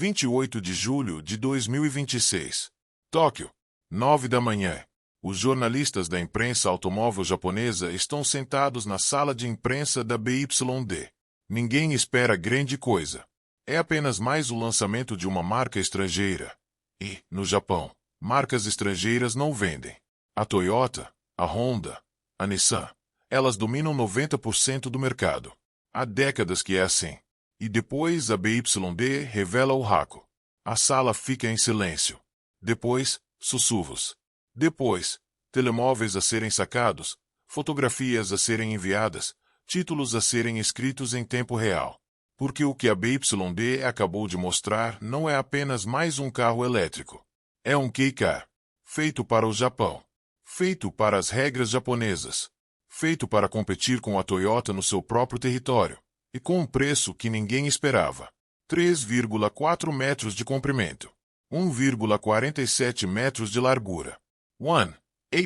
28 de julho de 2026. Tóquio, 9 da manhã. Os jornalistas da imprensa automóvel japonesa estão sentados na sala de imprensa da BYD. Ninguém espera grande coisa. É apenas mais o lançamento de uma marca estrangeira. E, no Japão, marcas estrangeiras não vendem. A Toyota, a Honda, a Nissan, elas dominam 90% do mercado. Há décadas que é assim. E depois a BYD revela o Haku. A sala fica em silêncio. Depois, sussurros. Depois, telemóveis a serem sacados, fotografias a serem enviadas, títulos a serem escritos em tempo real. Porque o que a BYD acabou de mostrar não é apenas mais um carro elétrico. É um Kei-Car. Feito para o Japão. Feito para as regras japonesas. Feito para competir com a Toyota no seu próprio território. E com um preço que ninguém esperava. 3,4 metros de comprimento. 1,47 metros de largura. 8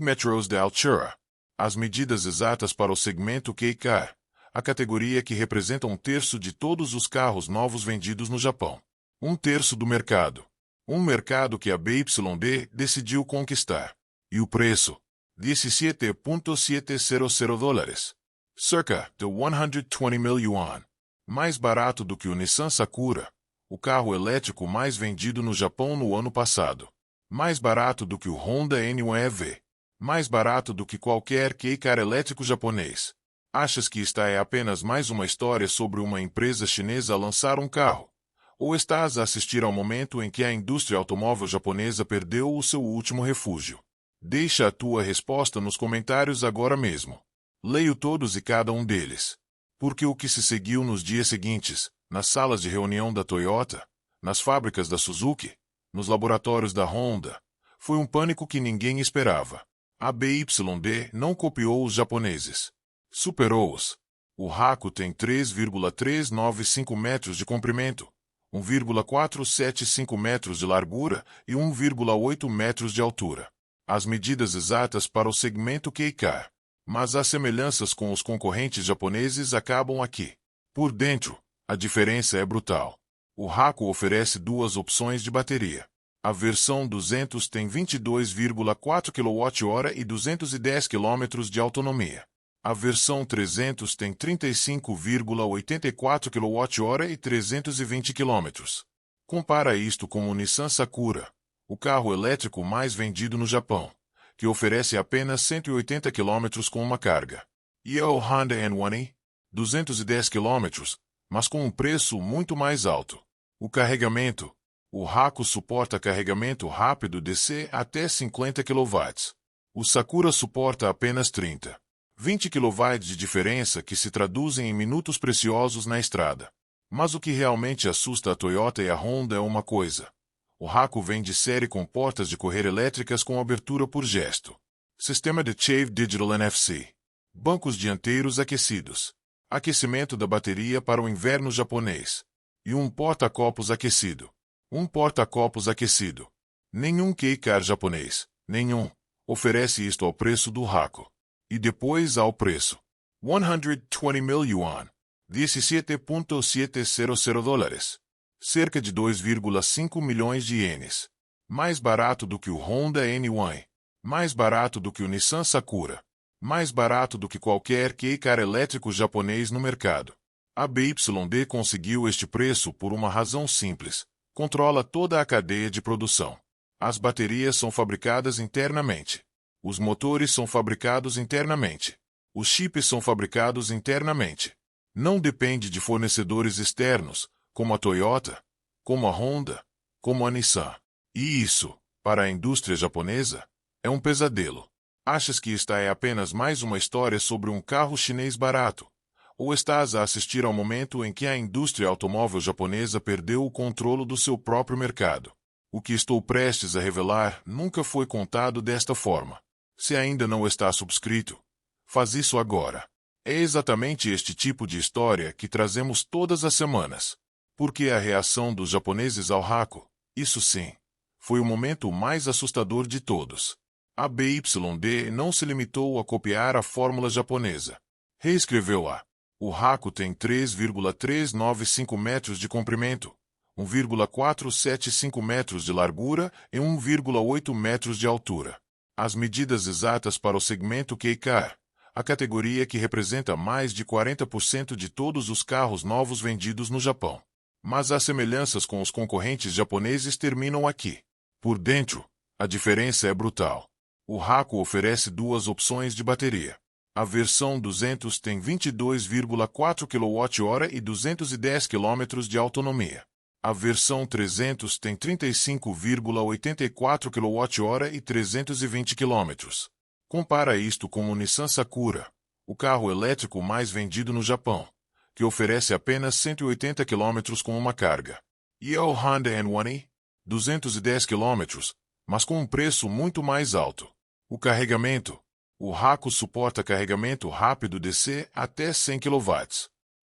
metros de altura. As medidas exatas para o segmento Kei-Car, a categoria que representa 1/3 de todos os carros novos vendidos no Japão. 1/3 do mercado. Um mercado que a BYD decidiu conquistar. E o preço? $17,700. Cerca de 120 mil yuan. Mais barato do que o Nissan Sakura, o carro elétrico mais vendido no Japão no ano passado. Mais barato do que o Honda N1 EV. Mais barato do que qualquer Kei-Car elétrico japonês. Achas que esta é apenas mais uma história sobre uma empresa chinesa a lançar um carro? Ou estás a assistir ao momento em que a indústria automóvel japonesa perdeu o seu último refúgio? Deixa a tua resposta nos comentários agora mesmo. Leio todos e cada um deles. Porque o que se seguiu nos dias seguintes, nas salas de reunião da Toyota, nas fábricas da Suzuki, nos laboratórios da Honda, foi um pânico que ninguém esperava. A BYD não copiou os japoneses. Superou-os. O Haku tem 3,395 metros de comprimento, 1,475 metros de largura e 1,8 metros de altura. As medidas exatas para o segmento Kei-Car. Mas as semelhanças com os concorrentes japoneses acabam aqui. Por dentro, a diferença é brutal. O Haku oferece duas opções de bateria. A versão 200 tem 22,4 kWh e 210 km de autonomia. A versão 300 tem 35,84 kWh e 320 km. Compara isto com o Nissan Sakura, o carro elétrico mais vendido no Japão, que oferece apenas 180 km com uma carga. E o Honda N1, 210 km, mas com um preço muito mais alto. O carregamento. O Haku suporta carregamento rápido DC até 50 kW. O Sakura suporta apenas 30. 20 kW de diferença que se traduzem em minutos preciosos na estrada. Mas o que realmente assusta a Toyota e a Honda é uma coisa. O Haku vem de série com portas de correr elétricas com abertura por gesto. Sistema de Chave Digital NFC. Bancos dianteiros aquecidos. Aquecimento da bateria para o inverno japonês. E um porta-copos aquecido. Um porta-copos aquecido. Nenhum Kei-Car japonês, nenhum, oferece isto ao preço do Haku. E depois ao preço. 120 mil yuan. $17,700. Cerca de 2,5 milhões de ienes. Mais barato do que o Honda N1. Mais barato do que o Nissan Sakura. Mais barato do que qualquer Kei-Car elétrico japonês no mercado. A BYD conseguiu este preço por uma razão simples. Controla toda a cadeia de produção. As baterias são fabricadas internamente. Os motores são fabricados internamente. Os chips são fabricados internamente. Não depende de fornecedores externos, como a Toyota, como a Honda, como a Nissan. E isso, para a indústria japonesa, é um pesadelo. Achas que esta é apenas mais uma história sobre um carro chinês barato? Ou estás a assistir ao momento em que a indústria automóvel japonesa perdeu o controle do seu próprio mercado? O que estou prestes a revelar nunca foi contado desta forma. Se ainda não está subscrito, faz isso agora. É exatamente este tipo de história que trazemos todas as semanas. Porque a reação dos japoneses ao Haku, isso sim, foi o momento mais assustador de todos. A BYD não se limitou a copiar a fórmula japonesa. Reescreveu-a. O Haku tem 3,395 metros de comprimento, 1,475 metros de largura e 1,8 metros de altura. As medidas exatas para o segmento Kei-Car, a categoria que representa mais de 40% de todos os carros novos vendidos no Japão. Mas as semelhanças com os concorrentes japoneses terminam aqui. Por dentro, a diferença é brutal. O Haku oferece duas opções de bateria. A versão 200 tem 22,4 kWh e 210 km de autonomia. A versão 300 tem 35,84 kWh e 320 km. Compara isto com o Nissan Sakura, o carro elétrico mais vendido no Japão, que oferece apenas 180 km com uma carga. E o Honda N1, 210 km, mas com um preço muito mais alto. O carregamento. O Haku suporta carregamento rápido DC até 100 kW.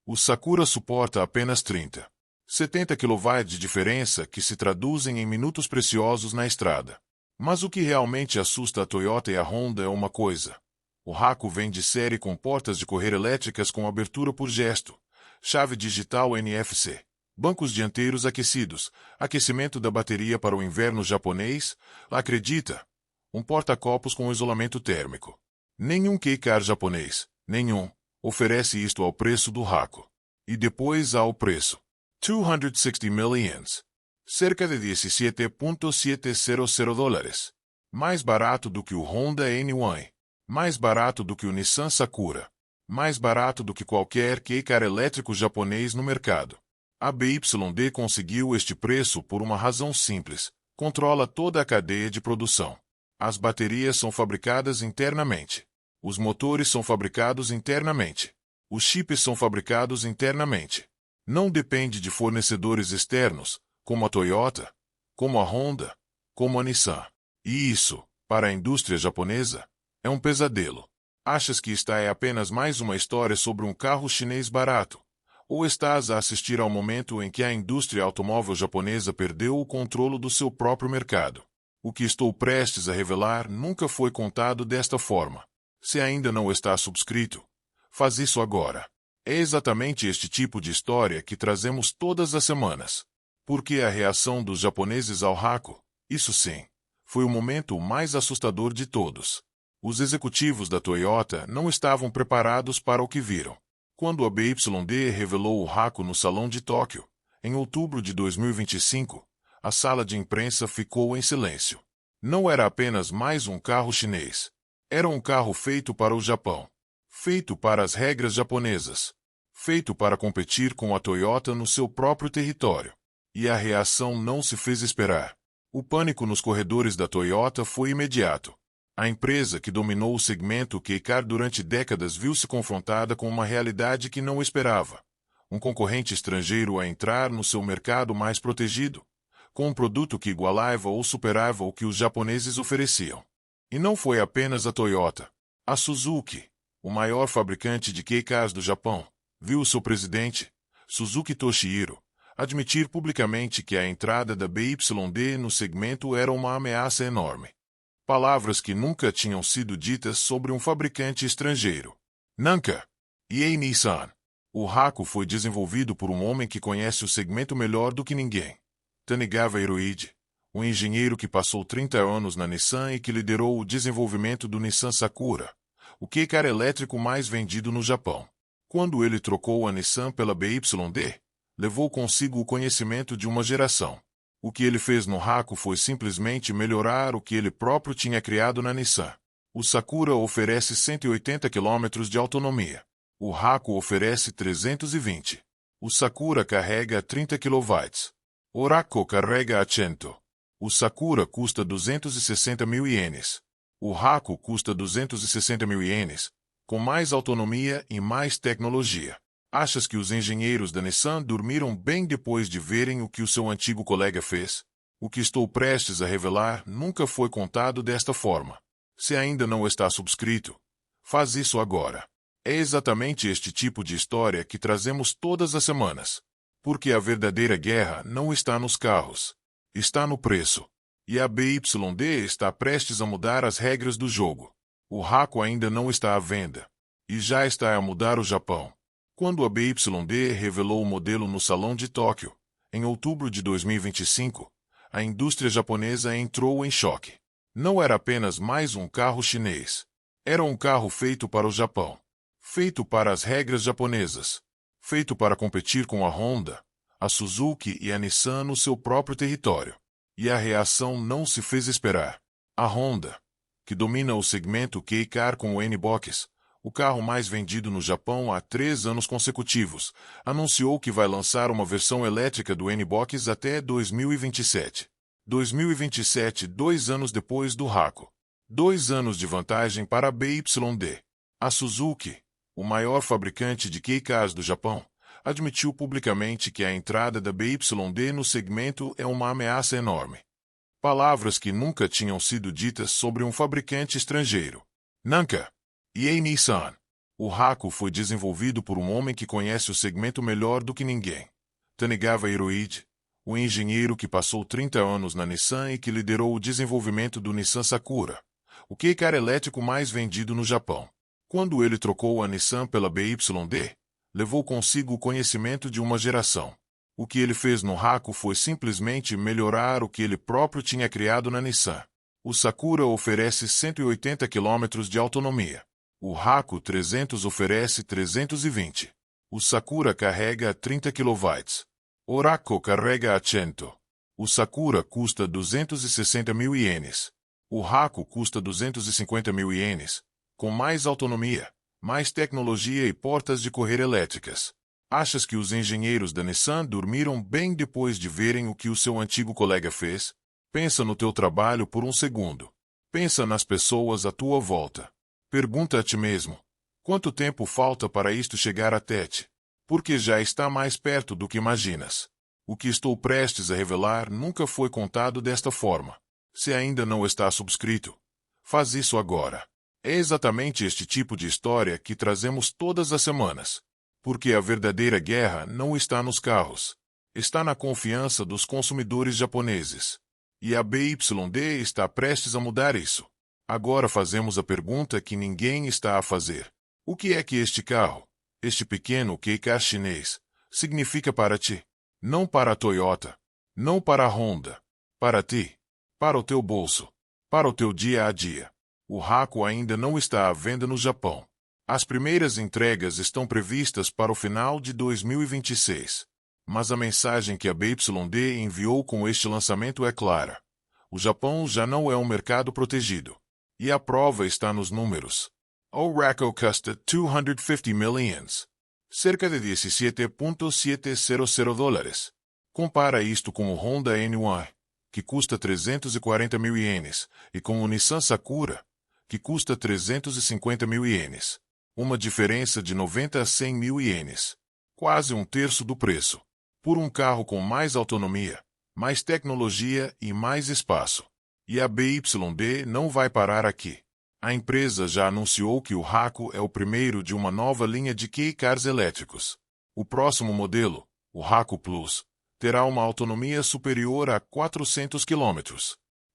O Sakura suporta apenas 30. 70 kW de diferença que se traduzem em minutos preciosos na estrada. Mas o que realmente assusta a Toyota e a Honda é uma coisa. O Haku vem de série com portas de correr elétricas com abertura por gesto, chave digital NFC, bancos dianteiros aquecidos, aquecimento da bateria para o inverno japonês, acredita? Um porta-copos com isolamento térmico. Nenhum Kei-Car japonês, nenhum, oferece isto ao preço do Haku. E depois há o preço. 260 millions. Cerca de 17,700 dólares. Mais barato do que o Honda N1. Mais barato do que o Nissan Sakura. Mais barato do que qualquer Kei-Car elétrico japonês no mercado. A BYD conseguiu este preço por uma razão simples. Controla toda a cadeia de produção. As baterias são fabricadas internamente. Os motores são fabricados internamente. Os chips são fabricados internamente. Não depende de fornecedores externos, como a Toyota, como a Honda, como a Nissan. E isso, para a indústria japonesa, é um pesadelo. Achas que esta é apenas mais uma história sobre um carro chinês barato? Ou estás a assistir ao momento em que a indústria automóvel japonesa perdeu o controle do seu próprio mercado? O que estou prestes a revelar nunca foi contado desta forma. Se ainda não está subscrito, faz isso agora. É exatamente este tipo de história que trazemos todas as semanas. Porque a reação dos japoneses ao Haku, isso sim, foi o momento mais assustador de todos. Os executivos da Toyota não estavam preparados para o que viram. Quando a BYD revelou o Haku no Salão de Tóquio, em outubro de 2025, a sala de imprensa ficou em silêncio. Não era apenas mais um carro chinês. Era um carro feito para o Japão. Feito para as regras japonesas. Feito para competir com a Toyota no seu próprio território. E a reação não se fez esperar. O pânico nos corredores da Toyota foi imediato. A empresa que dominou o segmento Kei-Car durante décadas viu-se confrontada com uma realidade que não esperava. Um concorrente estrangeiro a entrar no seu mercado mais protegido, com um produto que igualava ou superava o que os japoneses ofereciam. E não foi apenas a Toyota. A Suzuki, o maior fabricante de Kei-Cars do Japão, viu o seu presidente, Suzuki Toshihiro, admitir publicamente que a entrada da BYD no segmento era uma ameaça enorme. Palavras que nunca tinham sido ditas sobre um fabricante estrangeiro. Nanka. E Nissan. O Haku foi desenvolvido por um homem que conhece o segmento melhor do que ninguém. Tanegawa Hiroide, um engenheiro que passou 30 anos na Nissan e que liderou o desenvolvimento do Nissan Sakura, o Kei-Car elétrico mais vendido no Japão. Quando ele trocou a Nissan pela BYD, levou consigo o conhecimento de uma geração. O que ele fez no Haku foi simplesmente melhorar o que ele próprio tinha criado na Nissan. O Sakura oferece 180 km de autonomia. O Haku oferece 320. O Sakura carrega 30 kW. O Haku carrega a 100. O Sakura custa 260 mil ienes. O Haku custa 260 mil ienes, com mais autonomia e mais tecnologia. Achas que os engenheiros da Nissan dormiram bem depois de verem o que o seu antigo colega fez? O que estou prestes a revelar nunca foi contado desta forma. Se ainda não está subscrito, faz isso agora. É exatamente este tipo de história que trazemos todas as semanas. Porque a verdadeira guerra não está nos carros. Está no preço. E a BYD está prestes a mudar as regras do jogo. O Haku ainda não está à venda. E já está a mudar o Japão. Quando a BYD revelou o modelo no Salão de Tóquio, Em outubro de 2025, a indústria japonesa entrou em choque. Não era apenas mais um carro chinês. Era um carro feito para o Japão. Feito para as regras japonesas. Feito para competir com a Honda, a Suzuki e a Nissan no seu próprio território. E a reação não se fez esperar. A Honda, que domina o segmento Kei-Car com o N-Box, o carro mais vendido no Japão há 3 anos consecutivos, anunciou que vai lançar uma versão elétrica do N-Box até 2027. 2027, 2 anos depois do Haku. 2 anos de vantagem para a BYD. A Suzuki, o maior fabricante de Kei-Cars do Japão, admitiu publicamente que a entrada da BYD no segmento é uma ameaça enorme. Palavras que nunca tinham sido ditas sobre um fabricante estrangeiro. Nanka. E a Nissan. O Haku foi desenvolvido por um homem que conhece o segmento melhor do que ninguém. Tanegawa Hiroide, o engenheiro que passou 30 anos na Nissan e que liderou o desenvolvimento do Nissan Sakura, o Kei-Car elétrico mais vendido no Japão. Quando ele trocou a Nissan pela BYD, levou consigo o conhecimento de uma geração. O que ele fez no Haku foi simplesmente melhorar o que ele próprio tinha criado na Nissan. O Sakura oferece 180 km de autonomia. O Haku 300 oferece 320. O Sakura carrega a 30 kW. O Haku carrega a 100. O Sakura custa 260 mil ienes. O Haku custa 250 mil ienes, com mais autonomia, mais tecnologia e portas de correr elétricas. Achas que os engenheiros da Nissan dormiram bem depois de verem o que o seu antigo colega fez? Pensa no teu trabalho por um segundo. Pensa nas pessoas à tua volta. Pergunta a ti mesmo: quanto tempo falta para isto chegar até ti? Porque já está mais perto do que imaginas. O que estou prestes a revelar nunca foi contado desta forma. Se ainda não está subscrito, faz isso agora. É exatamente este tipo de história que trazemos todas as semanas. Porque a verdadeira guerra não está nos carros. Está na confiança dos consumidores japoneses. E a BYD está prestes a mudar isso. Agora fazemos a pergunta que ninguém está a fazer. O que é que este carro, este pequeno Kei-Car chinês, significa para ti? Não para a Toyota, não para a Honda. Para ti, para o teu bolso, para o teu dia a dia. O Haku ainda não está à venda no Japão. As primeiras entregas estão previstas para o final de 2026. Mas a mensagem que a BYD enviou com este lançamento é clara. O Japão já não é um mercado protegido. E a prova está nos números. O Haku custa 250 millions. Cerca de 17.700 dólares. Compara isto com o Honda N1, que custa 340 mil ienes, e com o Nissan Sakura, que custa 350 mil ienes. Uma diferença de 90 a 100 mil ienes. Quase um terço do preço. Por um carro com mais autonomia, mais tecnologia e mais espaço. E a BYD não vai parar aqui. A empresa já anunciou que o Haku é o primeiro de uma nova linha de Kei-Cars elétricos. O próximo modelo, o Haku Plus, terá uma autonomia superior a 400 km.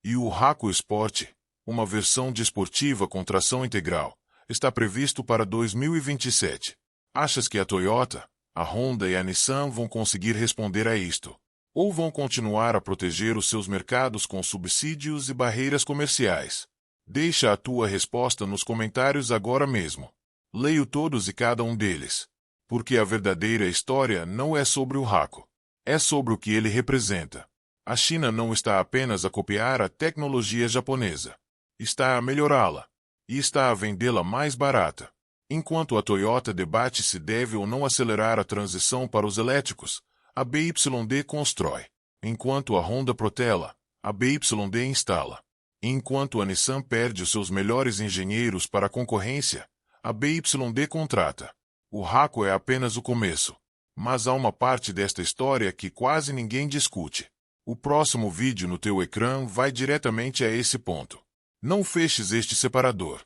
E o Haku Sport, uma versão desportiva com tração integral, está previsto para 2027. Achas que a Toyota, a Honda e a Nissan vão conseguir responder a isto? Ou vão continuar a proteger os seus mercados com subsídios e barreiras comerciais? Deixa a tua resposta nos comentários agora mesmo. Leio todos e cada um deles. Porque a verdadeira história não é sobre o Haku. É sobre o que ele representa. A China não está apenas a copiar a tecnologia japonesa. Está a melhorá-la. E está a vendê-la mais barata. Enquanto a Toyota debate se deve ou não acelerar a transição para os elétricos, a BYD constrói. Enquanto a Honda protela, a BYD instala. Enquanto a Nissan perde os seus melhores engenheiros para a concorrência, a BYD contrata. O Haku é apenas o começo. Mas há uma parte desta história que quase ninguém discute. O próximo vídeo no teu ecrã vai diretamente a esse ponto. Não feches este separador.